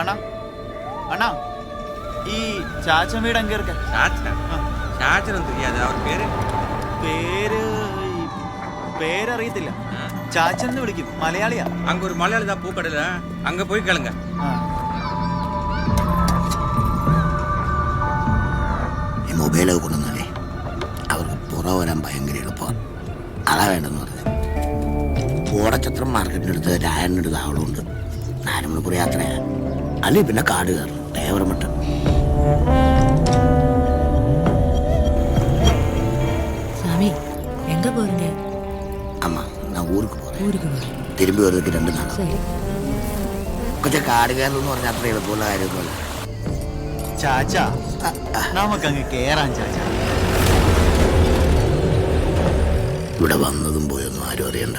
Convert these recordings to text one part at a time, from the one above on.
அண்ணா அண்ணா ഈ ചാച്ചൻ വീട് എങ്ക இருக்க? ചാച്ചനും தெரியாது. അവർ പേര് പേരറിയത്തില്ല. ചാച്ചൻ എന്ന് വിളിക്കും. മലയാളിയാ. அங்க ஒரு மலையாளி தான் பூக்கடையில. அங்க போய் கேளுங்க. ഈ മൊബൈലൊക്കെ കൊണ്ടുവന്നാലേ അവർക്ക് പുറം വരാൻ ഭയങ്കര എളുപ്പമാണ്. അതാ വേണ്ടെന്ന് പറഞ്ഞത്. ഓടച്ചത്രം മാർക്കറ്റിനടുത്ത് രായനടുത്ത് ആവളുണ്ട്. 4 മണിക്കൂർ യാത്രയാ. അല്ലെങ്കിൽ പിന്നെ കാട് കയറും. തേവരമട്ട சாமி எங்க போறீங்க? அம்மா நான் ஊருக்கு போறேன். திரும்பி வருவதுக்கு 2 நாள். കൊച്ചെ കാട് കയറലെന്ന് പറഞ്ഞാൽ അത്ര എളുപ്പമുള്ള കാര്യമൊന്നുമല്ല. ചാച്ച നമുക്കങ്ങ് കേറാൻ ചാച്ച. ഇവിടെ വന്നതും പോയൊന്നും ആരും അറിയണ്ട.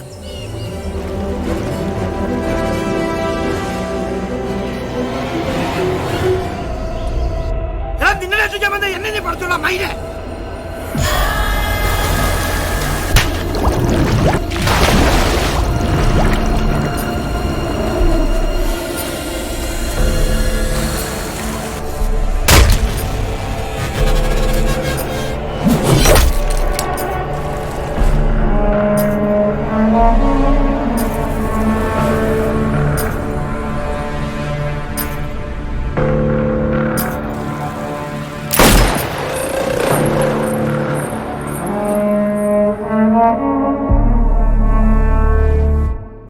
നിങ്ങളെ എന്നെ പഠിച്ചുള്ള മൈനെ